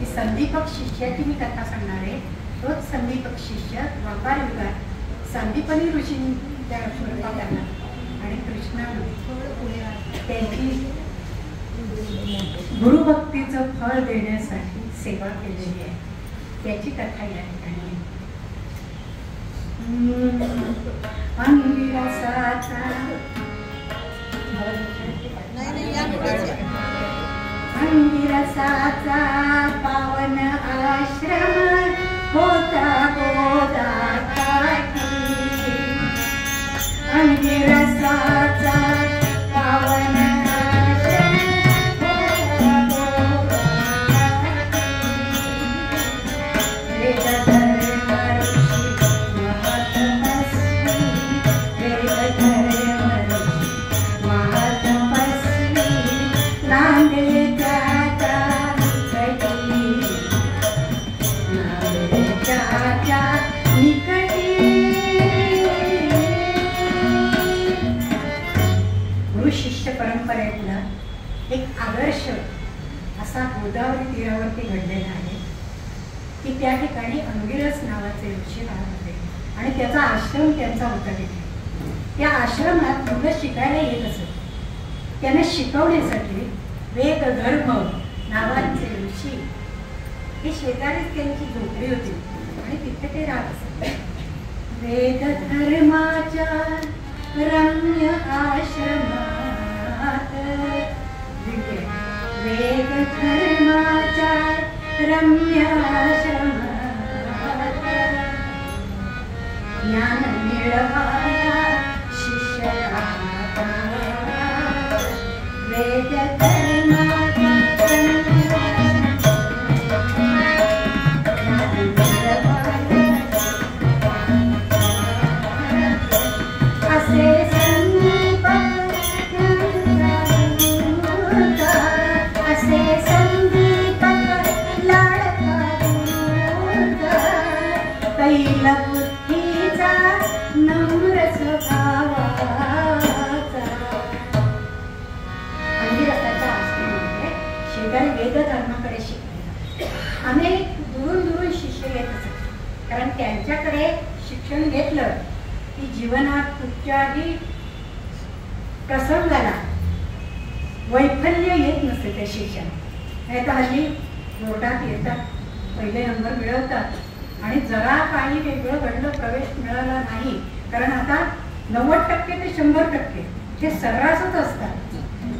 की संदीपक शिष्याची मी कथा सांगणार आहे. तोच संदीपक शिष्य द्वापार युगात संदीपनी ऋषींच्या स्वरूपाला आणि कृष्णाने त्यांची गुरुभक्तीचं फळ देण्यासाठी सेवा केलेली आहे. त्याची कथा या ठिकाणी अंगिरसाचा पावन आश्रम होता गोदाकाठी. अंगिरसाचा पावन आश्रम होता एक आदर्श असा गोदावरी तीरावरती घडलेला आहे की त्या ठिकाणी अंगिरस नावाचे ऋषी राहत होते आणि त्याचा आश्रम त्यांचा होता तिथे. त्या आश्रमात मुलं शिकायला येत असत. त्यांना शिकवण्यासाठी वेद धर्म नावाचे ऋषी हे शेजारीच त्यांची झोपडी होती आणि तिथे ते राहत असत. वेद धर्माच्या रम्य आश्रमात वेद धर्माच्या रम्य आश्रमात ज्ञान मिळवाया शिष्य राहता. वेद धर्माच्या वेद धर्माकडे शिकले. अनेक दुरून दुरून शिष्य येत असत कारण त्यांच्याकडे शिक्षण घेतलं की जीवनात कुठच्याही प्रसंगाला वैफल्य येत नसते. ते शिक्षण नाही तर हल्ली बोर्डात येतात, पहिले नंबर मिळवतात आणि जरा काही वेगळं घडलं, प्रवेश मिळाला नाही कारण आता 90% ते 100% हे सर्रासच असतात.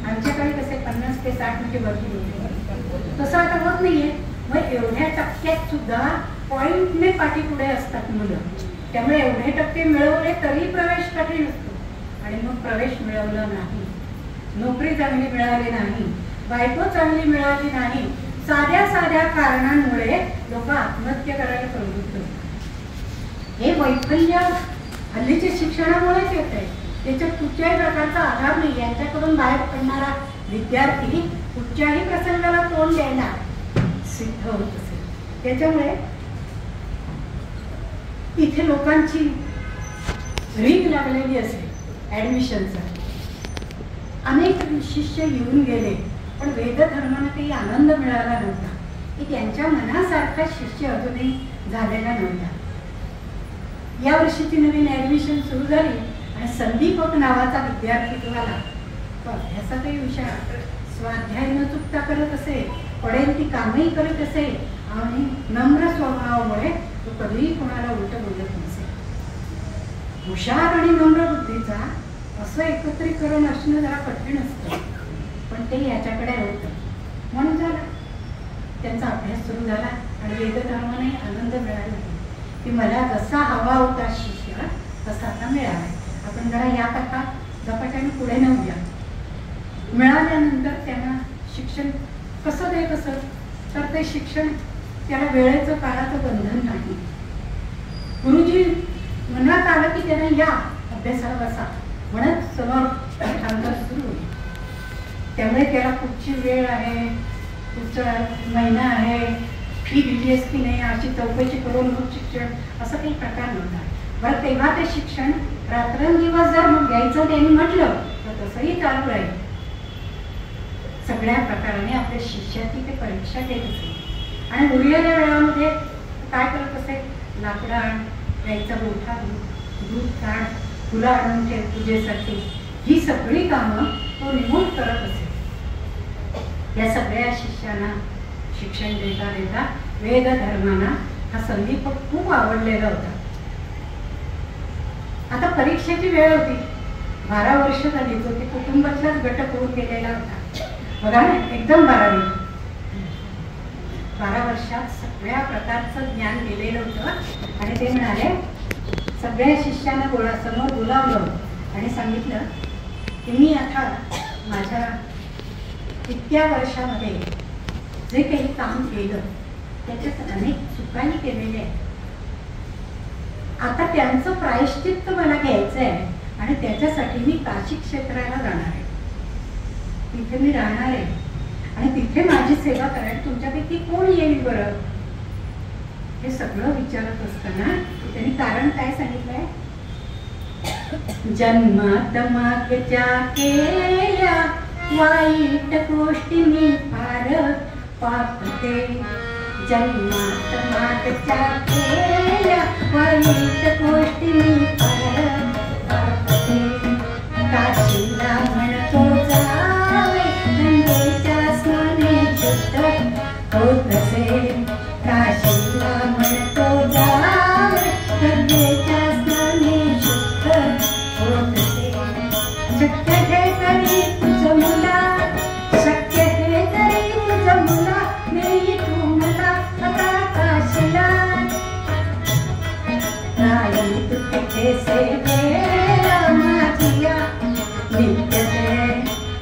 आमच्याकडे कसे 50 ते 60 म्हणजे भरपूर होते, तसं आता होत नाहीये. मग एवढ्या टक्क्यात सुद्धा पॉइंटने पाठीपुढे असतात मुलं. त्यामुळे एवढे टक्के मिळवले तरी प्रवेश कठीण असतो आणि मग प्रवेश मिळवला नाही, नोकरी चांगली मिळाली नाही, बायको चांगली मिळाली नाही, साध्या साध्या कारणांमुळे लोक आत्महत्या करायला प्रवृत्त होतात. हे वैफल्य हल्लीच्या शिक्षणामुळेच येत आहे. त्याच्यात कुठच्याही प्रकारचा आधार नाही. यांच्याकडून बाहेर पडणारा विद्यार्थी कुठच्याही प्रसंगाला तोंड द्यायला सिद्ध होत असेल. त्याच्यामुळे इथे लोकांची रीग लागलेली असेल ऍडमिशनचा. अनेक शिष्य येऊन गेले पण वेद धर्माने काही आनंद मिळाला नव्हता की त्यांच्या मनासारखा शिष्य अजूनही झालेला नव्हता. या वर्षीची नवीन ऍडमिशन सुरू झाली आणि संदीपक नावाचा विद्यार्थी तुम्हाला तो अभ्यासातही हुशार, स्वाध्याय न चुकता करत असे, पडेल ती कामही करत असे आणि नम्र स्वभावामुळे तो कधीही कोणाला उलट बोलत नसे. हुशार आणि नम्र बुद्धीचा असं एकत्रीकरण असणं जरा कठीण असतं पण ते याच्याकडे होतं म्हणून झालं. त्यांचा अभ्यास सुरू झाला आणि वेदधर्माने आनंद मिळाला की मला जसा हवा होता शिष्य तसा आता मिळाला. आपण जरा या कथा झपाट्याने पुढे नेऊया. मिळाल्यानंतर त्यांना शिक्षण कसं देत असत तर ते शिक्षण त्याला वेळेचं काळाचं बंधन नाही. गुरुजी मनात आलं की त्यांना या अभ्यासाला बसा म्हणत समोर पाठांतर सुरू होईल. त्यामुळे त्याला कुठची वेळ आहे, कुठचा महिना आहे, फी दिली असती नाही अशी चौकशी करून मग शिक्षण असं काही प्रकार नव्हता. बरं तेव्हा ते शिक्षण रात्रंदिवस जर मग घ्यायचं त्यांनी म्हटलं तर तसंही चालू राहील. सगळ्या प्रकाराने आपल्या शिष्याची ते परीक्षा देत असेल आणि उरलेल्या वेळामध्ये काय करत असे, लाकडं आण, प्यायचा मोठा दूध काढ, फुलं आणून ठेव पूजेसाठी, ही सगळी कामं तो निमून करत असे. या सगळ्या शिष्यांना शिक्षण देता देता वेद धर्मांना हा संदीप खूप आवडलेला होता. आता परीक्षेची वेळ होती. 12 वर्ष झाली. तो ती कुटुंबातलाच गट होऊन गेलेला होता. बघा ना, एकदम 12वी. 12 वर्षात सगळ्या प्रकारचं ज्ञान गेलेलं होतं. आणि ते म्हणाले, सगळ्या शिष्यांना समोर बोलावलं आणि सांगितलं की मी आता माझ्या इतक्या वर्षामध्ये जे काही काम केलं त्याच्यात अनेक चुकाही केलेल्या आहेत. आता त्यांचं प्रायश्चित्त मला घ्यायचं आहे आणि त्याच्यासाठी मी काशी क्षेत्राला जाणार आहे. तिथे मी राहणार आहे आणि तिथे माझी सेवा करायला तुमच्यापैकी कोण येईल बरं? हे सगळं विचारत असताना त्यांनी कारण काय सांगितलंय? जन्मात मागच्या केल्या वाईट गोष्टी मी फार पापते. जन्मात मागच्या केल्या वाईट गोष्टी मी फार पापते. काशीला म्हणतो जावे गंगेच्या स्नाने शुद्ध होत असे. काशीला म्हणतो जावे गंगेच्या स्नाने शुद्ध होत असे. शक्य हे तरी तुझं मुला, शक्य हे तरी तुझं मुला, नेई तू मला आता काशीला. राई तू तिथे सेवेला माझिया नित्य दे.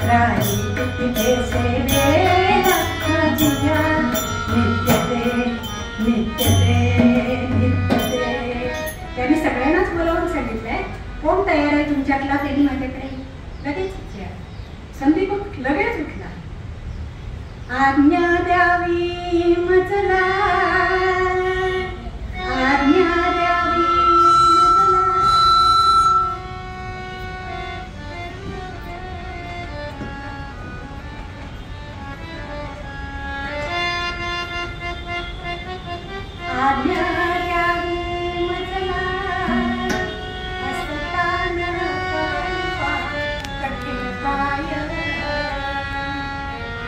राई तू तिथे सेवेला माझिया नित्य दे, नित्य दे, नित्य दे. त्यांनी सगळ्यांनाच बोलावून सांगितलंय, कोण तयार आहे तुमच्यातला? त्यांनी माझ्याकडे लगेच संदीप लगेच उठला. आज्ञा द्यावी मजला, आज्ञा द्यावी मजला. आज्ञा द्यावी मजला, असताना कठीण काय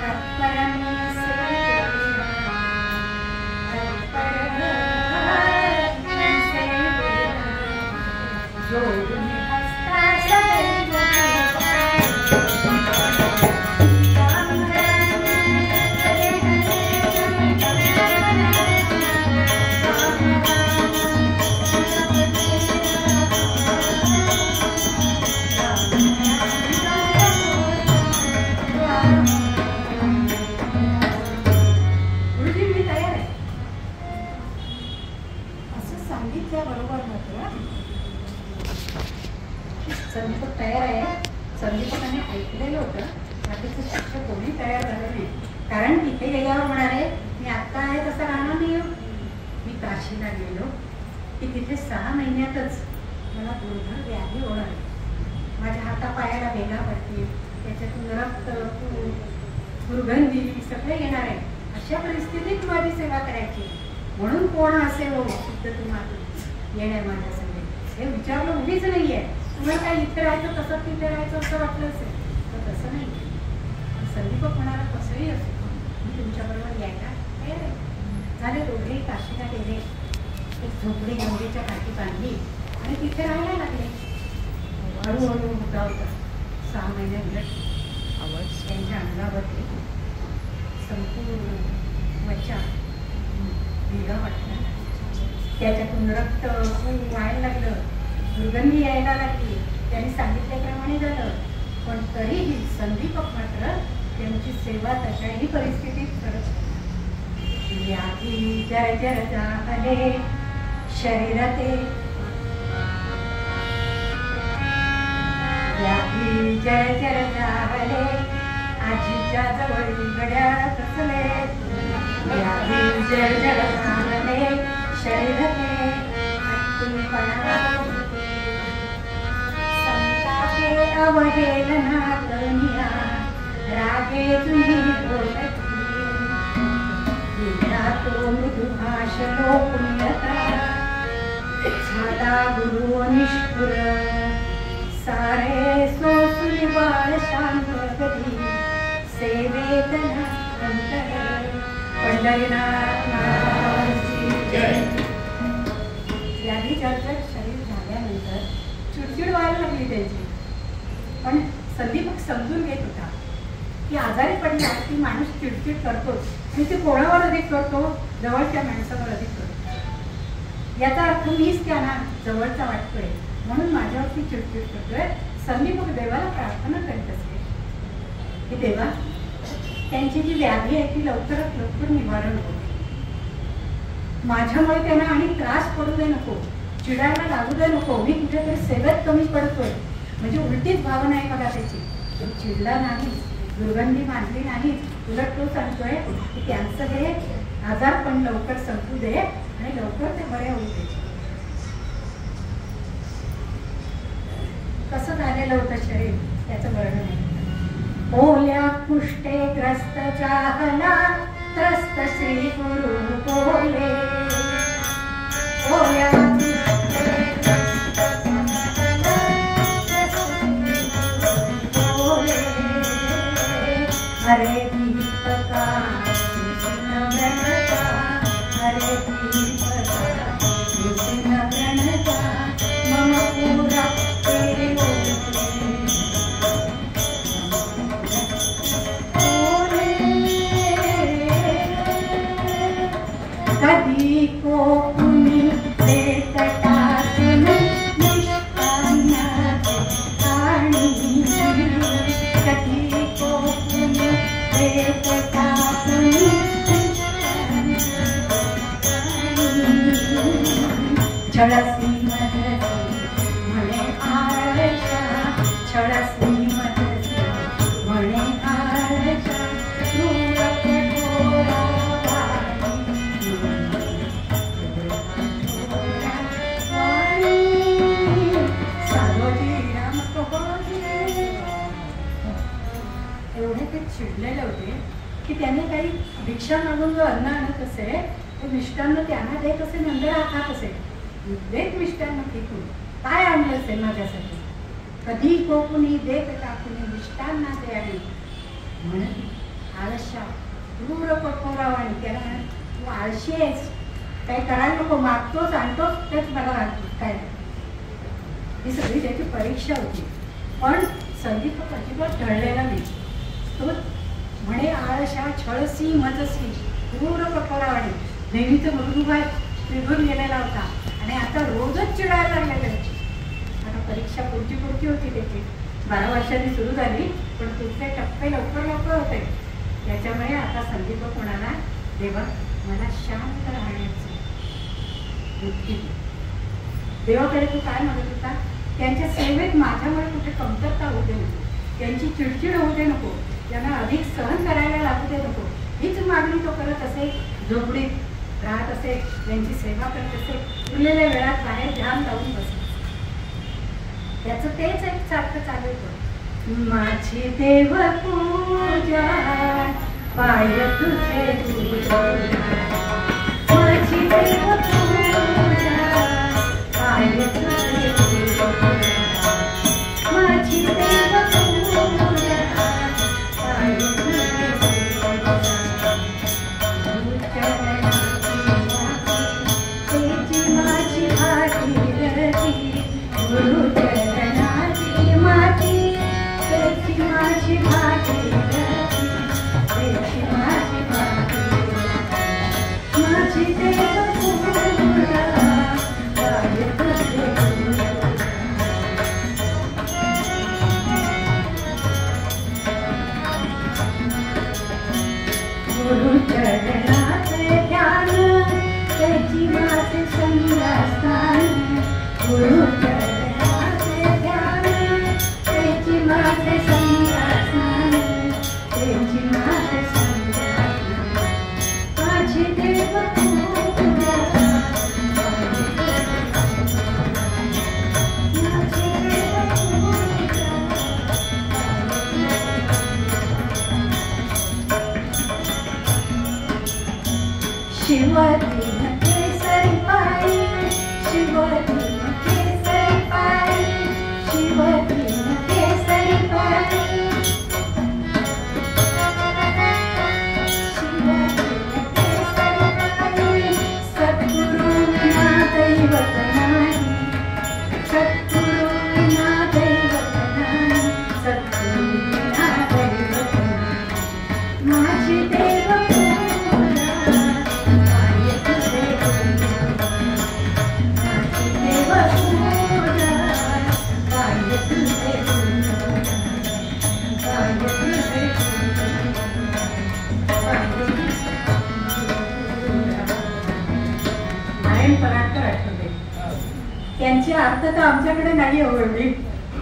तत्परमी सेवेला, तत्परमी सेवेला जोडून हस्ता सदैव संदीप तयार आहे. संदीपकाने ऐकलेलं होतं, बाकीचं शिक्षक कोणी तयार झालं नाही. कारण तिथे गेल्यावर म्हणाले, मी आत्ता आहे तसं राहणार नाही. मी काशीला गेलो की तिथे 6 महिन्यातच मला दुर्धर व्याधी होणार आहे. माझ्या हातापायाला भेगा पडतील, त्याच्यातून रक्त, दुर्गंधी सगळे येणार आहे. अशा परिस्थितीत माझी सेवा करायची. म्हणून कोण असेल हो सिद्ध तुम्हाला येण्या माझ्या संगे हे विचारलं उभीच नाही आहे. तुम्हाला काय इथे राहायचं तसं तिथे राहायचं असं वाटलं असेल तर तसं नाही. संदीप म्हणाला, कसंही असो मी तुमच्याबरोबर यायला तयार आहे. झाले दोघेही काशीला गेले. एक झोपडी गंगेच्या काठी बांधली आणि तिथे राहायला लागले. हळूहळू होता 6 महिने उलट त्यांच्या अंगावरती संपूर्ण त्वचा भेगा वाटला. त्याच्यातून रक्त व्हायला लागलं, दुर्गंधी यायला लागली. त्यांनी सांगितल्याप्रमाणे झालं. पण तरीही संदीपक मात्र त्यांची सेवा तशाही परिस्थितीत करत होते. व्याधी जर्जर झाले शरीराते, व्याधी जर्जर झाले आजीच्या जवळ घड्याळ कसले. व्याधी जर्जर झाले शरीराते संतापे अवहेलना कनिया रागे तुम्ही बोलती. गातो मृदुभाषणो पुण्यता झाला गुरु निष्ठुर सारे सोसुली बाळ शांत कधी सेवेत अंतर पंढरीनाथ व्याधी चर्चट शरीर झाल्यानंतर चिडचिड व्हायला लागली त्यांची. पण संदीपक समजून घेत होता की आजारी पडला की माणूस चिडचिड करतोच आणि ते कोणावर अधिक करतो, जवळच्या माणसावर अधिक करतो. याचा अर्थ मीच त्यांना जवळचा वाटतोय म्हणून माझ्यावरती चिडचिड करतोय. संदीपक देवाला प्रार्थना करीत असते की देवा त्यांची जी व्याधी आहे ती लवकरात लवकर निवारण होते, माझ्यामुळे त्यांना आणि त्रास पडू दे नको, चिडायला लागू दे नको, मी कुठेतरी सेवेत कमी पडतोय. म्हणजे उलटीच भावना आहे बघा त्याची. चिडला नाही, दुर्गंधी मानली नाही, उलट तो सांगतोय की त्यांचं हे आजार पण लवकर संपू दे आणि लवकर ते बरे होऊ दे. कसं झालेलं होतं शरीर त्याचं वर्णन आहे. ओल्या कुष्ठे ग्रस्त जाहला त्रस्त श्री गुरु बोले. ओल्या हरे दीपका व्रणता हरे दीपका व्रणता मम पूरा तेरे कधी को कुणी देतटातून निष्कान्न आणि कधी को कुणी देतटातून छळसी मदती म्हणे आळशा, छळसी मदती म्हणे आळशा, एवढे ते चिडलेले होते की त्याने काही भिक्षा मागून जो अन्न आणत असे ते मिष्टान्न त्यांना देत असे, नंतर खात असे. देत मिष्टान्न फेकून काय आणलं असेल माझ्यासाठी, कधी कोकुनी देत टाकुनी मिष्टांना ते आणि म्हणत आळशा क्रूर कठोरावाणी. त्याला तू आळशी आहेस, काही करायला नको, मागतोच आणतोच तेच मला आणतोस काय. ही सगळी त्याची परीक्षा होती. पण संदीप अजिबात ढळलेला नाही. तो म्हणे आळशा छळसी मजसी क्रूर कठोरावाणी. नेहमीचं मृदुभाय निघून गेलेला होता आणि आता रोजच चिडायला लागलेले. आता परीक्षा पुढची होती त्याची. 12 वर्षांनी सुरू झाली पण पुढचे टप्पे लवकर होते. त्याच्यामुळे आता संदीप कोणाला देवा मला शांत राहण्याची बुद्धी. देवाकडे तू काय मागत होता, त्यांच्या सेवेत माझ्यामुळे कुठे कमतरता होऊ दे नको, त्यांची चिडचिड होऊ दे नको, त्यांना अधिक सहन करायला लागू दे नको. हीच मागणी तो करत असे. झोपडीत राहत असे, त्यांची सेवा करत असे, उरलेल्या वेळात बाहेर ध्यान लावून बसत. त्याचं तेच एक सारखं चालू होतं. माझी देव पूजा पाय तुझे तुझा, माझी देव पूजा पाय तुझे तुझा, माझी देव पूजा पाय तुझे तुझा. तेची माझी भागीरथी गुरु चरणाची माती, तेची माझी भागीरथी, तेची माझी भागीरथी, माझी देव पूजा पाय तुझे तुझा. गुरु चरणाचे ध्यान त्याची माझे संध्यास्थान, गुरु चरणाचे ध्यान त्याची माझे संध्यास्थान, त्याची माझे संध्यास्थान. माझी देव पूजा माझी देव पूजा. शिवतीन केसरी पायी, शिवतीन केसरी पायी, शिवतीन केसरी पायी, शिवतीन केसरी पायी. सद्गुरु विना दैवत नाही, सद्गुरु विना दैवत नाही, सद्गुरु विना दैवत नाही. माझी देव त्यांचे अर्थ तर आमच्याकडे नाही एवढे.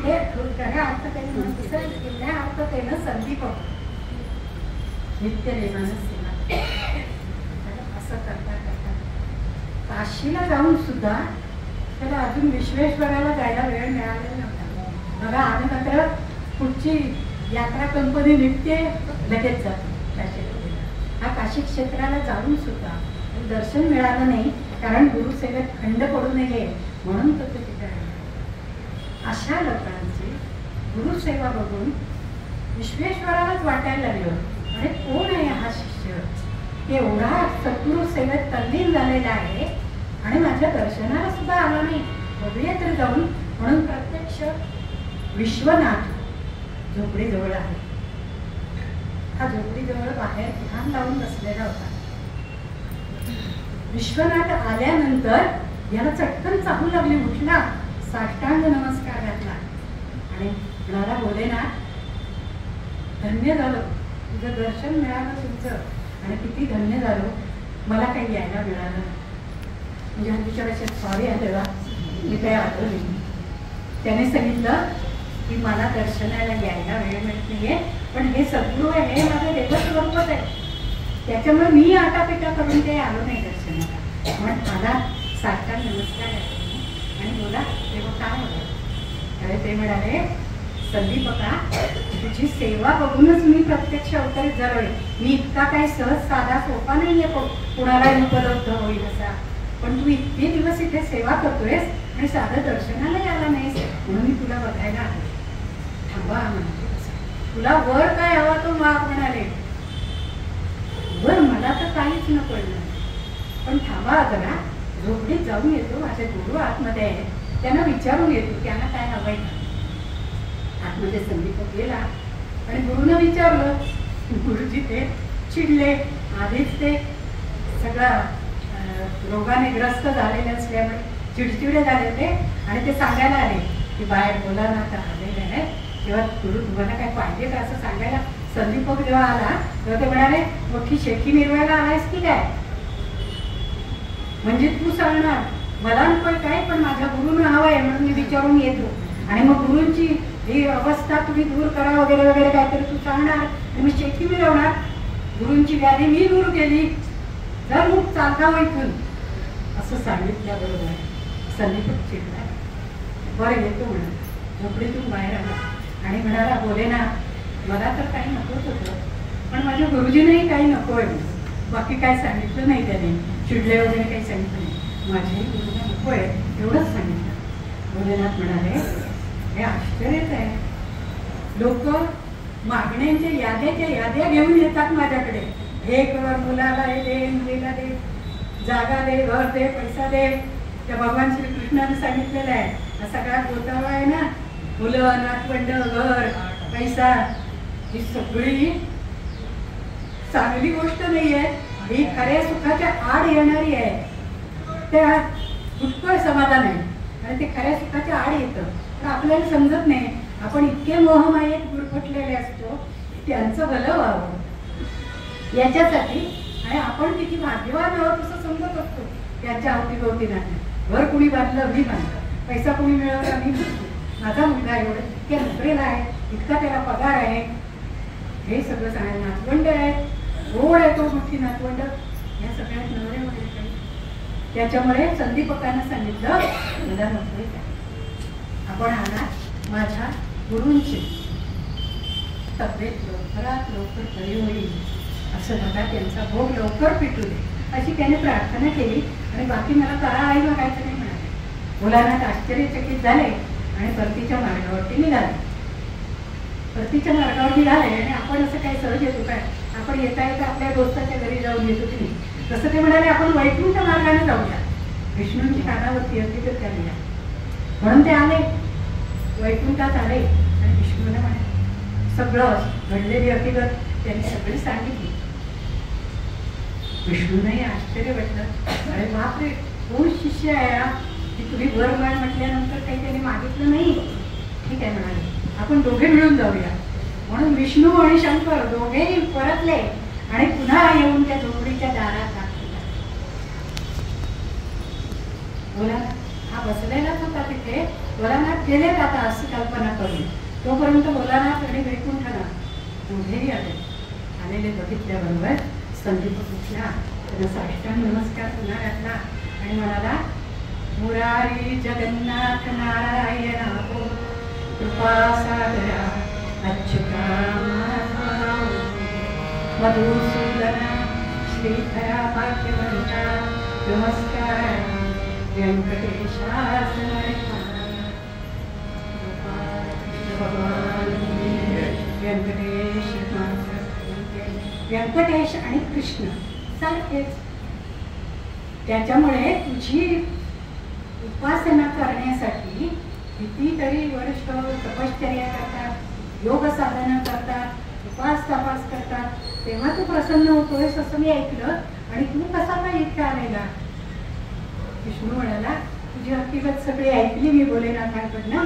हे खऱ्या अर्थतेनं दुसऱ्या अर्थतेनं संदीप नित्य नेमानं सेवा असं करता करता काशीला जाऊन सुद्धा त्याला अजून विश्वेश्वराला जायला वेळ मिळालेला नव्हता. बघा आम्ही मात्र पुढची यात्रा कंपनी निघते लगेच जातो काशीला. हा काशी क्षेत्राला जाऊन सुद्धा दर्शन मिळालं नाही, कारण गुरुसेवेत खंड पडू नये म्हणून तो तिथे आहे. अशा लोकांची गुरुसेवा बघून विश्वेश्वरालाच वाटायला लागलं, अरे कोण आहे हा शिष्य, एवढा सद्गुरु सेवेत तल्लीन झालेला आहे आणि माझ्या दर्शनाला सुद्धा आला नाही, बघूया तर जाऊन. म्हणून प्रत्यक्ष विश्वनाथ झोपडीजवळ आहे. हा झोपडीजवळ बाहेर ध्यान लावून बसलेला होता. विश्वनाथ आल्यानंतर याला चटकन चाहू लागली, उठला, साष्टांग नमस्कार घातला आणि म्हणाला, भोलेनाथ धन्य झालं, तुझं दर्शन मिळालं तुमचं, आणि किती धन्य झालो, मला काही यायला मिळालं. म्हणजे तुझ्यापेक्षा सॉरी आहे देवा, मी काही आलो नाही. त्याने सांगितलं की मला दर्शनाला यायला वेळ मिळत नाहीये, पण हे सद्गुरू आहे, हे माझं देवस्वरूपच आहे, त्याच्यामुळे मी आटापिटा करून ते आलो नाही दर्शनाला. म्हणून मला सारखा नमस्कार आणि बोला तेव्हा काय होतं. त्यावेळी ते म्हणाले, संदीपका तुझी सेवा बघूनच मी प्रत्यक्ष अवतरित झालोय. मी इतका काही सहज साधा सोपा नाहीये कुणाला उपलब्ध होईल असा, पण तू इतके दिवस इथे सेवा करतोयस आणि साधं दर्शनालाही आला नाहीस, म्हणून मी तुला बघायला आले. थांबा म्हणजे तुला वर काय हवा तो माग म्हणाले. वर मला तर काहीच न पडलं, पण थांबा जरा, झोपडीत जाऊन येतो, माझे गुरु आतमध्ये आहे, त्यांना विचारून येतो त्यांना काय हवंय का. आतमध्ये संदीप गेला आणि गुरुनं विचारलं. गुरुजी ते चिडले, आधीच ते सगळं रोगाने ग्रस्त झालेले असल्यामुळे चिडचिडे झाले होते आणि ते सांगायला आले की बाहेर मुलांना आता आलेले आहे, तेव्हा गुरु तुम्हाला काय पाहिजे का असं सांगायला. संदीपक जेव्हा आला तेव्हा ते म्हणाले, मोठी शेती मिरवायला आलायस की काय, म्हणजे तू सांगणार मला नको काय, पण माझ्या गुरुनं हवं आहे म्हणून मी विचारून येतो, आणि मग गुरुंची ही अवस्था तुम्ही दूर करा वगैरे वगैरे काहीतरी तू सांगणार, तुम्ही शेती मिरवणार, गुरुंची व्याधी मी दूर केली, जर मग चालता हो इथून असं सांगितल्याबरोबर संदीपक चिडला. बरं येतो म्हणा, झोपडीतून बाहेर आला आणि म्हणाला, भोलेनाथ मला तर काही नकोच होतं, पण माझ्या गुरुजींनाही काही नको आहे. बाकी काय सांगितलं नाही त्याने, चिडले वगैरे काही सांगितलं नाही, माझ्याही गुरुजींना नको आहे एवढंच सांगितलं. भोलेनाथ म्हणाले, हे आश्चर्यच आहे, लोक मागण्यांच्या याद्या घेऊन येतात माझ्याकडे, हे कर, मुलाला हे दे, मुलीला दे, जागा दे, घर दे, पैसा दे. त्या भगवान श्रीकृष्णाने सांगितलेलं आहे, हा सगळा गोतावळा आहे ना, मुलं, नातवंड, घर, पैसा, ही सगळी चांगली गोष्ट नाही आहे, ही खऱ्या सुखाच्या आड येणारी आहे. त्या पुष्कळ समाधान आहे आणि ते खऱ्या सुखाच्या आड येतं, पण आपल्याला समजत नाही. आपण इतके मोहमायेत गुरफटलेले असतो, त्यांचं भलं व्हावं याच्यासाठी, आणि आपण किती भाग्यवान आहोत असं समजत असतो त्यांच्या अवतीभोवती. नाही घर कुणी बांधलं मी बांधलं, पैसा कुणी मिळवला मी मिळतो, माझा मुलगा एवढं इतक्या नोकरीला आहे, इतका त्याला पगार आहे, हे सगळं सांगायला. नातवंड आहे, गोड आहे तो मोठी नातवंड, या सगळ्यात नवरे वगैरे काही. त्याच्यामुळे संदीपकानं सांगितलं, मला नोकरी काय, आपण आला माझ्या गुरूंची तब्येत लवकरात लवकर बरी होईल असं बघा, त्यांचा भोग लवकर पिटू दे अशी त्याने प्रार्थना केली आणि बाकी मला करा आई बघायचं नाही म्हणाले. भोलानाथ आश्चर्यचकित झाले आणि परतीच्या मार्गावरती निघाले. परतीच्या मार्गावर निघाले आणि आपण असं काही सहज येतो काय, आपण येता येता आपल्या दोस्ताच्या घरी जाऊन येतो की नाही, तसं ते म्हणाले आपण वैकुंठ मार्गाने जाऊया. विष्णूंची कानावरती असली तर त्याने या म्हणून ते आले, वैकुंठात आले आणि विष्णूला म्हणाले सगळं घडलेली हकीकत त्यांनी सगळी सांगितली. विष्णूनंही आश्चर्य वाटलं, अरे बापरे कोण शिष्य आहे हा की तुम्ही वर माळ म्हटल्यानंतर काही त्यांनी मागितलं नाही. ठीक आहे म्हणाले, आपण दोघे मिळून जाऊया. म्हणून विष्णू आणि शंकर दोघेही परतले आणि पुन्हा येऊन त्या झोपडीच्या दारात दाखवला. भोलानाथ हा बसलेलाच होता तिथे. भोलानाथ गेलेत आता अशी कल्पना करून. तोपर्यंत भोलानाथ आणि वैकुंठनाथ दोघेही आले. आलेले बघितल्याबरोबर संदीप उठला, त्यानं साष्टांग नमस्कार पुन्हा घातला आणि म्हणाला मुरारी जगन्नाथ नारायण कृपा सागरा अच्युता मधुसूदना श्रीधरा भाग्यवंता नमस्कार व्यंकटेशास व्यंकटेश आणि कृष्ण सारखेच. त्याच्यामुळे तुझी उपासना करण्यासाठी कितीतरी वर्ष तपश्चर्या करतात, योग साधना करतात, उपास तपास करतात, तेव्हा तू प्रसन्न होतोयस असं मी ऐकलं. आणि तू कसा काय इतका आलेला? विष्णू म्हणाला तुझी हकीकत सगळी ऐकली मी भोलेनाथांकडनं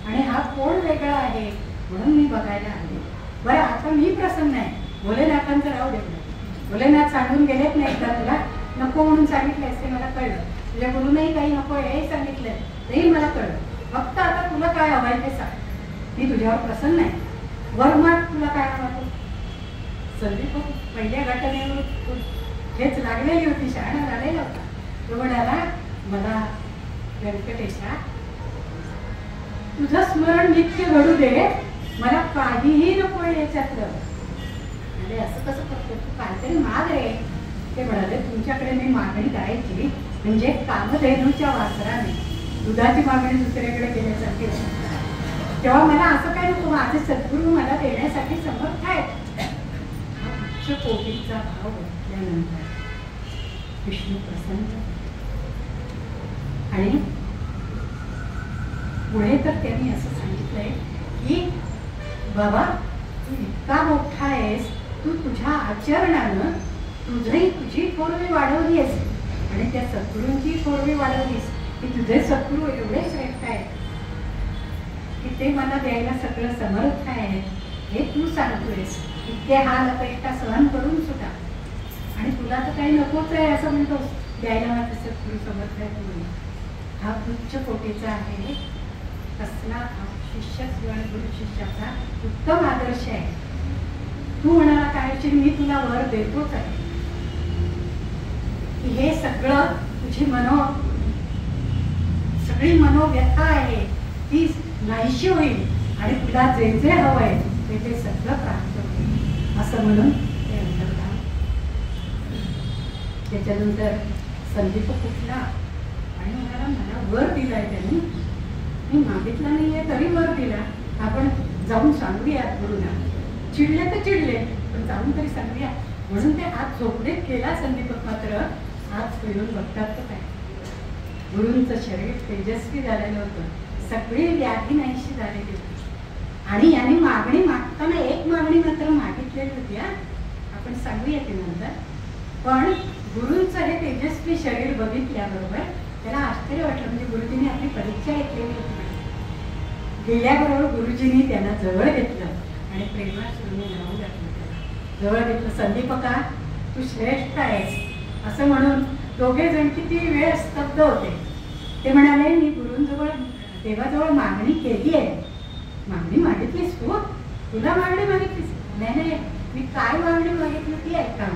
आणि हा कोण वेगळा आहे म्हणून मी बघायला आले. बरं आता मी प्रसन्न आहे, भोलेनाथांचं राहू दे. भोलेनाथ सांगून गेलेत नाही का तुला, नको म्हणून सांगितलंय ते मला कळलं. तुझ्या गुरुनंही काही नको हे सांगितलंय तेही मला कळलं. फक्त आता तुला काय हवंय ते सांग, मी तुझ्यावर प्रसन्न आहे. वरमात तुला काय हवं? संदीप पहिल्या घटनेवर हेच लागलेली होती, शहाणा झालेला होता. तो म्हणाला मला व्यंकटेशा तुझं स्मरण नित्य घडू दे, मला काहीही नको याच्यातलं. अरे असं कसं करतो तू, काहीतरी माग रे. ते म्हणाले तुमच्याकडे मी मागणी करायची म्हणजे कामधेनूच्या वासराने दुधाची मागणी दुसऱ्याकडे केल्यासारखी, तेव्हा मला असं काय नको. माझे सद्गुरू मला देण्यासाठी समर्थ आहेत. हा उच्च कोटीचा भाव बघितल्यानंतर विष्णू प्रसन्न आणि पुढे तर त्यांनी असं सांगितलंय की बाबा तू इतका मोठा आहेस, तू तुझ्या आचरणानं तुझी थोरवी वाढवली आहेस आणि त्या सद्गुरूंची थोरवी वाढवलीस की तुझे सद्गुरू एवढे श्रेष्ठ आहेत की ते मला द्यायला सगळं समर्थ आहे. हे तू सांगतोयस. इतके हाल अपेक्षा सहन करून सुद्धा आणि तुला तर काही नकोच आहे असं म्हणतोस, द्यायला माझे सद्गुरू समर्थ आहे म्हणून. हा उच्च कोटीचा आहे. कसला शिष्य आणि गुरु शिष्याचा उत्तम आदर्श आहे. तू म्हणाला काय मी तुला वर देतोच आहे की हे सगळं तुझी सगळी मनोव्यथा आहे ती नाहीशी होईल आणि तुला जे जे हवंय ते सगळं प्राप्त होईल असं म्हणून ते अंतर्धान. त्याच्यानंतर संदीप कुठला आणि म्हणाला मला वर दिलाय त्यांनी, मी मागितला नाहीये तरी वर दिला. आपण जाऊन सांगूया गुरुना. चिडले तर चिडले पण जाऊन तरी सांगूया म्हणून ते आज झोपडीत केला संदीप. मात्र आज फिरून बघतात तर काय गुरूंचं शरीर तेजस्वी झालेलं होतं, सगळी व्याधी नाहीशी झालेली होती. आणि याने मागणी मागताना एक मागणी मात्र मागितलेली होती, आपण सांगूया ते नंतर. पण गुरूंचं हे तेजस्वी शरीर बघितल्याबरोबर त्याला आश्चर्य वाटलं. म्हणजे गुरुजींनी आपली परीक्षा घेतलेली होती. गेल्याबरोबर गुरुजींनी त्यांना जवळ घेतलं आणि प्रेमाने नाव घातलं. त्याला जवळ घेतलं. संदीपका तू श्रेष्ठ आहेस असं म्हणून दोघे जण किती वेळ स्तब्ध होते. ते म्हणाले मी गुरूंजवळ देवाजवळ मागणी केली आहे. मागणी मागितलीस तू? तुला मागणी मागितलीस? नाही मी काय मागणी मागितली ती ऐका.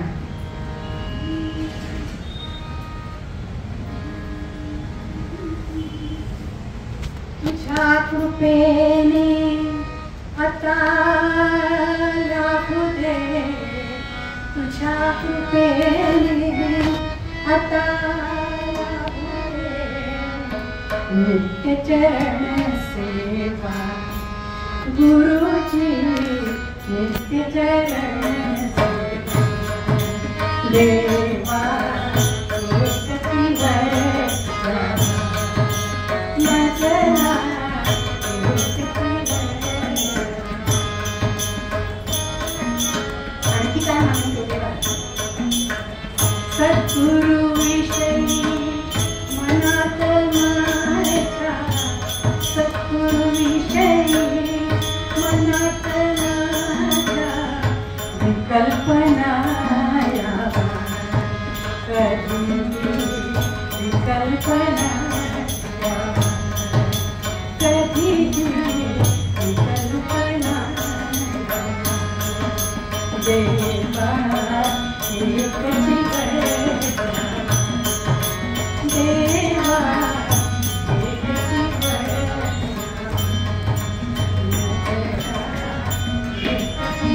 तुझ्या कृपेने आता राहू दे, तुझ्या कृपेने आता नित्य चरण सेवा गुरुजी नित्य चरण सेवा देवा एकती वर्षा नजना एकती वर्षा. आणखी काय म्हणतो देवा सद्गुरु विषयी मनात माझ्या सद्गुरु विषयी मनात माझ्या विकल्पना यावा कधी विकल्पना यावा कधी विकल्पना देवा एकती वर्षा देवा एकती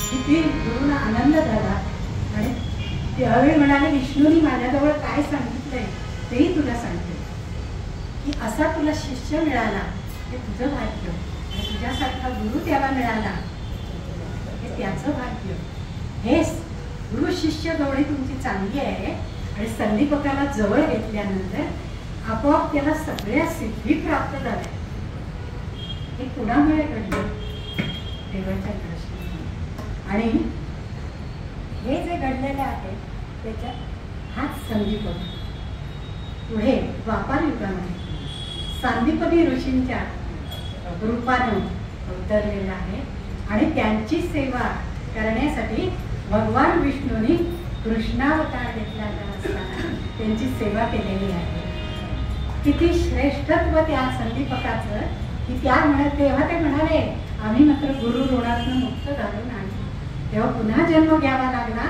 किती गुरुना आनंद झाला. आणि त्यावेळी म्हणाले विष्णूनी माझ्याजवळ काय सांगितलंय तेही तुला सांगते की असा तुला शिष्य मिळाला हे तुझं भाग्य आणि तुझ्यासारखा गुरु त्याला मिळाला हे त्याचं भाग्य. हेच गुरु शिष्य जोडी तुमची चांगली आहे. आणि संदीपकाला जवळ घेतल्यानंतर आपोआप त्याला सगळ्या सिद्धी प्राप्त झाल्या. हे कुणामुळे घडलं देवाच्या दर्शनाने. आणि हे जे घडलेले आहे त्याच्यात हाच संदीपक पुढे द्वापार युगामध्ये सांदीपनी ऋषींच्या रूपाने अवतरलेला आहे. आणि त्यांची सेवा करण्यासाठी भगवान विष्णूंनी कृष्णावतार घेतलेला असताना त्यांची सेवा केलेली आहे. किती श्रेष्ठत्व त्या संदीपकाचं की त्या तेव्हा ते म्हणाले आम्ही मात्र गुरु ऋणातून मुक्त झालो नाही. तेव्हा पुन्हा जन्म घ्यावा लागला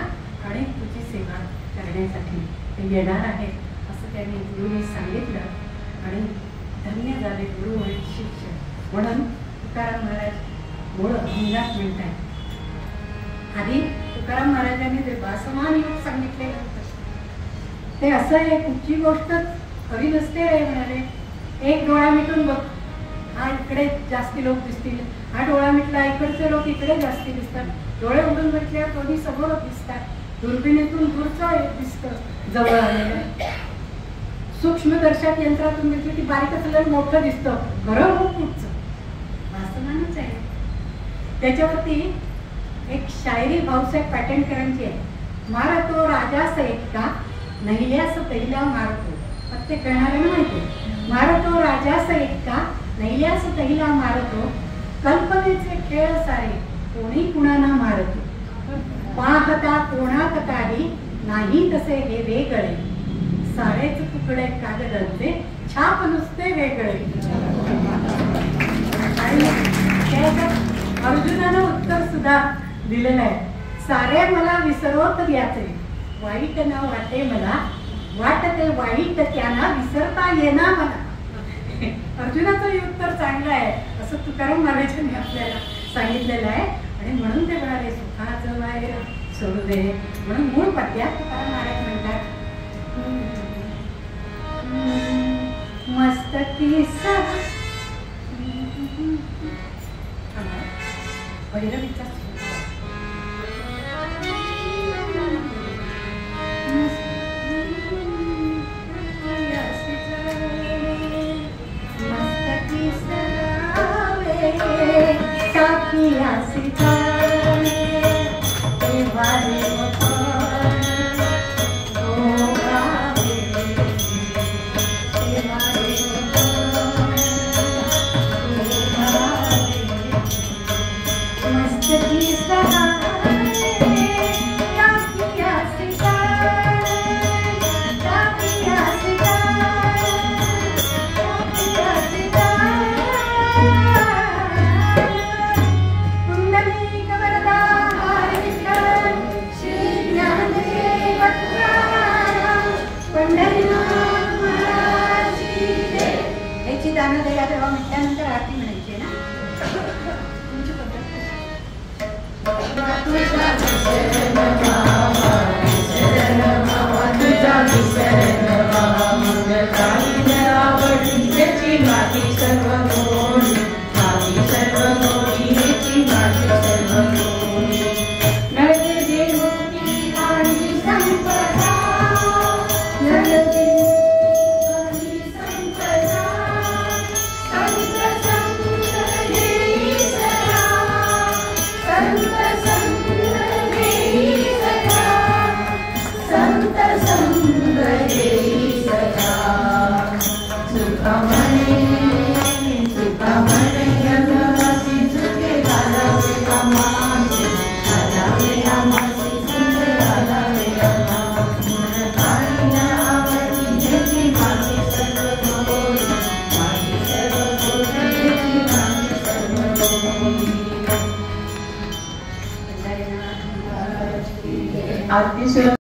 आणि तुझी सेवा करण्यासाठी ते येणार आहे असं त्यांनी गुरुनी सांगितलं. आणि धन्य झाले गुरु आणि शिष्य. म्हणून तुकाराम महाराज मूळ अभिजात म्हणतात. आधी तुकाराम महाराजांनी जे बासमान योग सांगितलेलं होतं ते असं आहे कुठची गोष्ट खरी नसते रे म्हणाले. एक डोळा मिटून बघ हा इकडे जास्ती लोक दिसतील हा डोळा मिटला इकडचे लोक इकडे जास्ती दिसतात. डोळे उडून बसल्यावर कोणी समोर दिसतात. दुर्बिणीतून दूरचं दिसतं जवळ आलेलं. सूक्ष्मदर्शक यंत्रातून दिसलं की बारीक असलेलं मोठं दिसतं. खरं खूप पुढचं वासनानच आहे. त्याच्यावरती एक शायरी भाऊसाहेब पाटणकरांची आहे. मारतो राजास एकटा नहिल्यास पहिला मारतो. ते कळणाऱ्यांना माहिती आहे. मारतो राजास एकटा नहिल्यास पहिला मारतो. कल्पनेचे खेळ सारे कोणी कुणाला मारतो. पाहता कोणात काही नाही तसे हे वेगळे. सारेच तुकडे कागदांचे छाप नुसते वेगळे. अर्जुनानं उत्तर सुद्धा दिलेलं आहे. सारे मला विसरवत द्याचे वाईट न वाटे मला वाटते वाईट त्यांना विसरता येणार मला. अर्जुनाचं उत्तर चांगलं आहे असं तुकाराम महाराजांनी आपल्याला सांगितलेलं आहे. आणि म्हणून ते म्हणाले सुखाचं बाहेर सोडू दे. म्हणून मूळ पद्यात तुकाराम महाराज म्हणतात मस्तकी भैरवीचा मस्तकी सरावे साखिया सितारे वारे तेव्हा म्हटल्यानंतर आरती म्हणायची ना तुमची पद्धत आरती